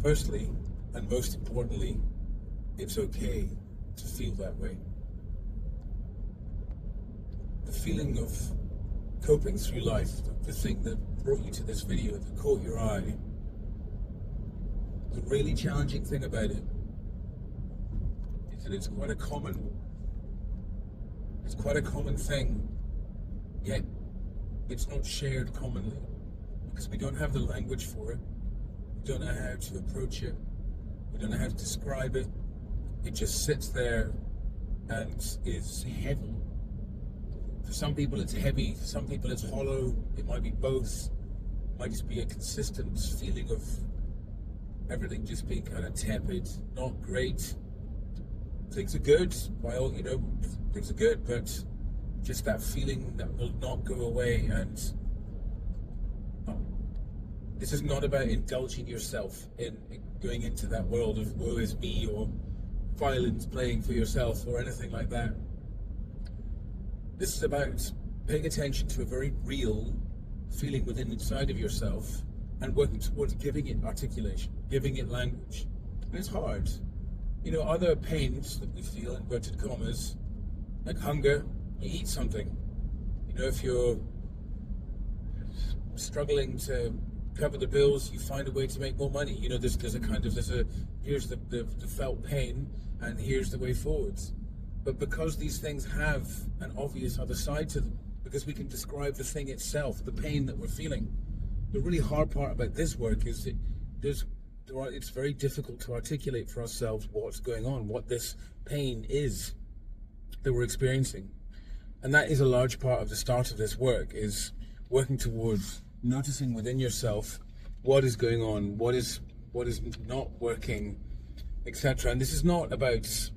Firstly, and most importantly, it's okay to feel that way. The feeling of coping through life, the thing that brought you to this video, that caught your eye, the really challenging thing about it is that it's quite a common thing, yet it's not shared commonly because we don't have the language for it. We don't know how to approach it. We don't know how to describe it. It just sits there and is heavy. For some people it's heavy, for some people it's hollow. It might be both. It might just be a consistent feeling of everything just being kind of tepid, not great. Things are good, things are good, but just that feeling that will not go away. And this is not about indulging yourself in going into that world of woe is me or violins playing for yourself or anything like that. This is about paying attention to a very real feeling within inside of yourself and working towards giving it articulation, giving it language. And it's hard. Other pains that we feel, inverted commas, like hunger, you eat something. If you're struggling to cover the bills, you find a way to make more money. Here's the felt pain, and here's the way forwards. But because these things have an obvious other side to them, because we can describe the thing itself, the pain that we're feeling, the really hard part about this work is that it's very difficult to articulate for ourselves what's going on, what this pain is that we're experiencing. And that is a large part of the start of this work, is working towards noticing within yourself what is going on, what is not working, etc. And this is not about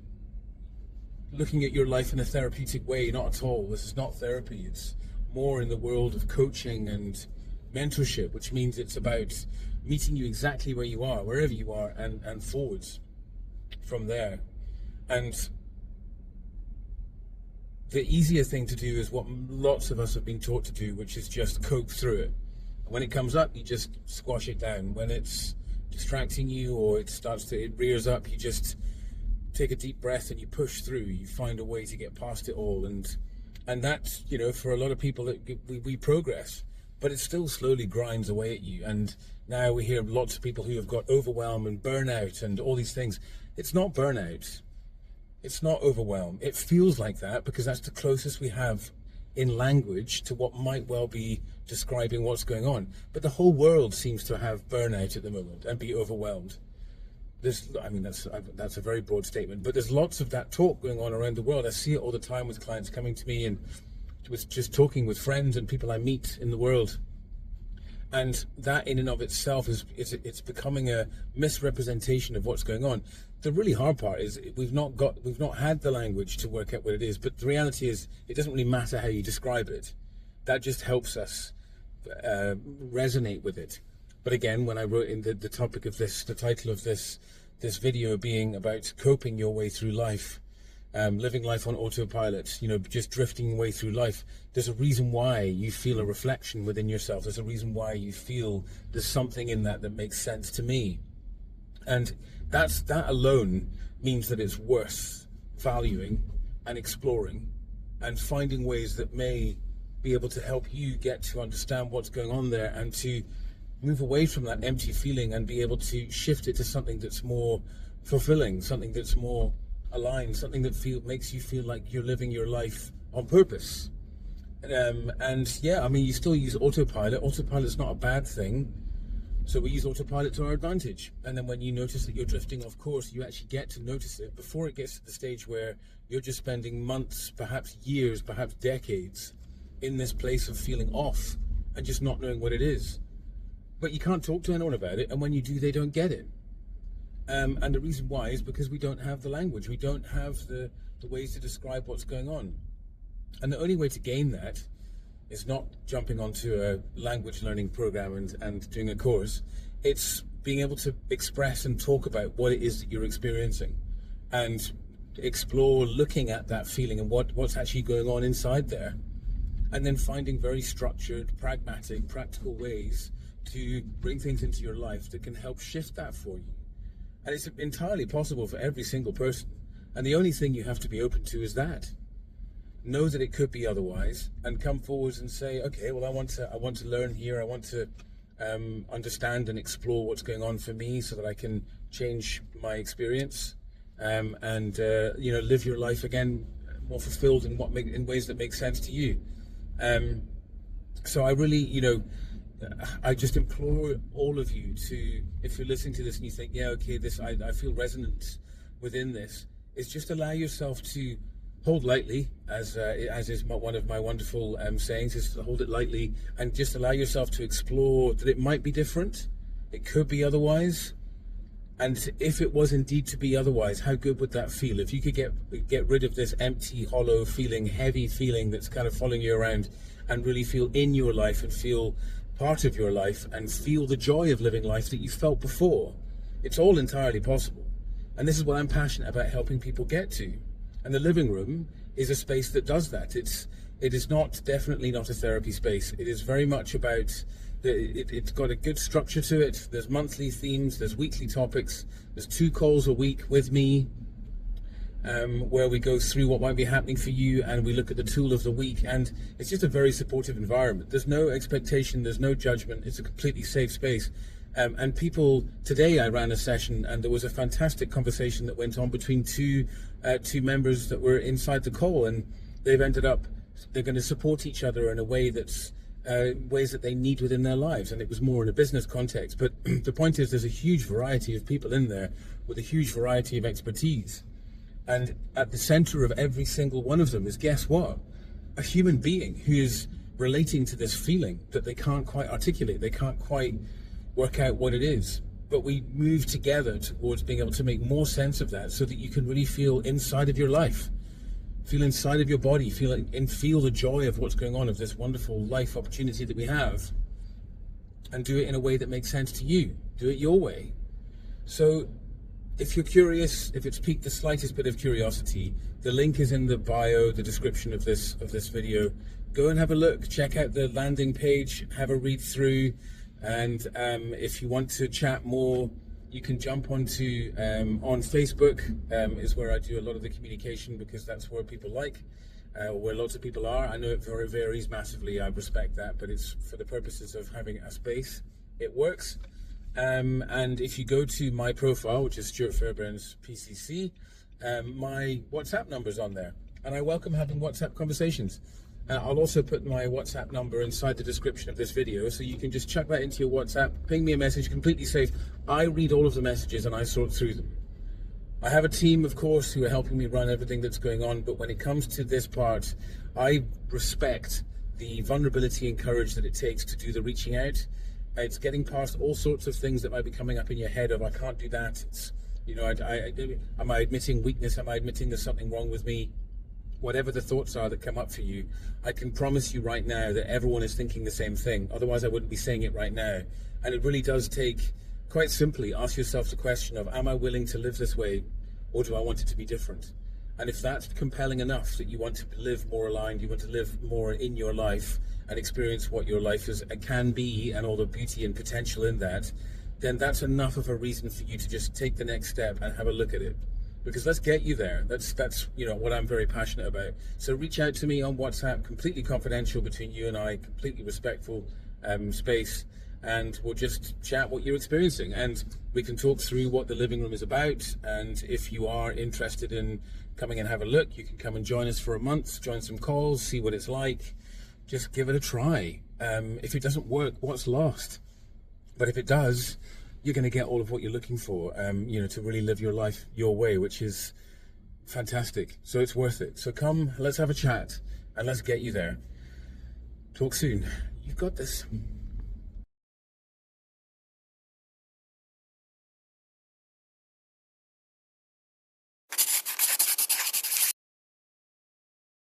looking at your life in a therapeutic way, not at all. This is not therapy. It's more in the world of coaching and mentorship, which means it's about meeting you exactly where you are, wherever you are, and forwards from there. And the easier thing to do is what lots of us have been taught to do, which is just cope through it. When it comes up, you just squash it down. When it's distracting you or it rears up, you just take a deep breath and you push through. You find a way to get past it all. And that's, for a lot of people, we progress, but it still slowly grinds away at you. And now we hear lots of people who have got overwhelm and burnout and all these things. It's not burnout. It's not overwhelm. It feels like that because that's the closest we have in language to what might well be describing what's going on. But the whole world seems to have burnout at the moment and be overwhelmed. That's a very broad statement, but there's lots of that talk going on around the world. I see it all the time with clients coming to me and with just talking with friends and people I meet in the world. And that in and of itself it's becoming a misrepresentation of what's going on. The really hard part is we've not had the language to work out what it is, but the reality is it doesn't really matter how you describe it. That just helps us resonate with it. But again, when I wrote in the topic of this, the title of this video being about coping your way through life, living life on autopilot, just drifting your way through life, there's a reason why you feel a reflection within yourself. There's a reason why you feel there's something in that makes sense to me. And that alone means that it's worth valuing and exploring and finding ways that may be able to help you get to understand what's going on there and to move away from that empty feeling and be able to shift it to something that's more fulfilling, something that's more aligned, something that makes you feel like you're living your life on purpose. You still use autopilot. Autopilot's not a bad thing. So we use autopilot to our advantage. And then when you notice that you're drifting off course, you actually get to notice it before it gets to the stage where you're just spending months, perhaps years, perhaps decades in this place of feeling off and just not knowing what it is. But you can't talk to anyone about it, and when you do, they don't get it. And the reason why is because we don't have the language. We don't have the ways to describe what's going on. And the only way to gain that is not jumping onto a language learning program and doing a course. It's being able to express and talk about what it is that you're experiencing and explore looking at that feeling and what's actually going on inside there. And then finding very structured, pragmatic, practical ways to bring things into your life that can help shift that for you. And it's entirely possible for every single person. And the only thing you have to be open to is that. Know that it could be otherwise, and come forwards and say, okay, well, I want to learn here. I want to understand and explore what's going on for me so that I can change my experience and live your life again more fulfilled in ways that make sense to you. So I really, I just implore all of you to, if you're listening to this and you think, yeah, okay, I feel resonant within this, is just allow yourself to hold lightly, as is one of my wonderful sayings, is to hold it lightly and just allow yourself to explore that it might be different, it could be otherwise. And if it was indeed to be otherwise, how good would that feel? If you could get rid of this empty, hollow feeling, heavy feeling that's kind of following you around, and really feel in your life and feel part of your life and feel the joy of living life that you felt before. It's all entirely possible. And this is what I'm passionate about helping people get to. And the living room is a space that does that. It is definitely not a therapy space. It is very much about, it's got a good structure to it. There's monthly themes, there's weekly topics, there's 2 calls a week with me, where we go through what might be happening for you and we look at the tool of the week. And it's just a very supportive environment. There's no expectation, there's no judgment. It's a completely safe space. And people, today I ran a session and there was a fantastic conversation that went on between two members that were inside the call, and they're going to support each other in a way that's ways that they need within their lives. And it was more in a business context. But the point is, there's a huge variety of people in there with a huge variety of expertise. And at the center of every single one of them is, guess what? A human being who is relating to this feeling that they can't quite articulate. They can't quite work out what it is. But we move together towards being able to make more sense of that so that you can really feel inside of your life, feel inside of your body, feel the joy of what's going on, of this wonderful life opportunity that we have, and do it in a way that makes sense to you. Do it your way. So if you're curious, if it's piqued the slightest bit of curiosity, the link is in the bio, the description of this video. Go and have a look, check out the landing page, have a read through. And if you want to chat more, you can jump onto on Facebook, is where I do a lot of the communication, because that's where people where lots of people are. I know it varies massively, I respect that, but it's for the purposes of having a space, it works. And if you go to my profile, which is Stuart Fairbairn's PCC, my WhatsApp number's on there, and I welcome having WhatsApp conversations. I'll also put my WhatsApp number inside the description of this video, so you can just chuck that into your WhatsApp, ping me a message, completely safe. I read all of the messages and I sort through them. I have a team, of course, who are helping me run everything that's going on, but when it comes to this part, I respect the vulnerability and courage that it takes to do the reaching out. It's getting past all sorts of things that might be coming up in your head of, I can't do that. It's, am I admitting weakness? Am I admitting there's something wrong with me? Whatever the thoughts are that come up for you, I can promise you right now that everyone is thinking the same thing. Otherwise, I wouldn't be saying it right now. And it really does take, quite simply, ask yourself the question of, am I willing to live this way, or do I want it to be different? And if that's compelling enough that you want to live more aligned, you want to live more in your life and experience what your life can be and all the beauty and potential in that, then that's enough of a reason for you to just take the next step and have a look at it. Because let's get you there. That's what I'm very passionate about. So reach out to me on WhatsApp, completely confidential between you and I, completely respectful space, and we'll just chat what you're experiencing, and we can talk through what the living room is about. And if you are interested in coming and have a look, you can come and join us for a month, join some calls, see what it's like. Just give it a try. If it doesn't work, what's lost? But if it does, you're going to get all of what you're looking for, to really live your life your way, which is fantastic. So it's worth it. So come, let's have a chat, and let's get you there. Talk soon. You've got this.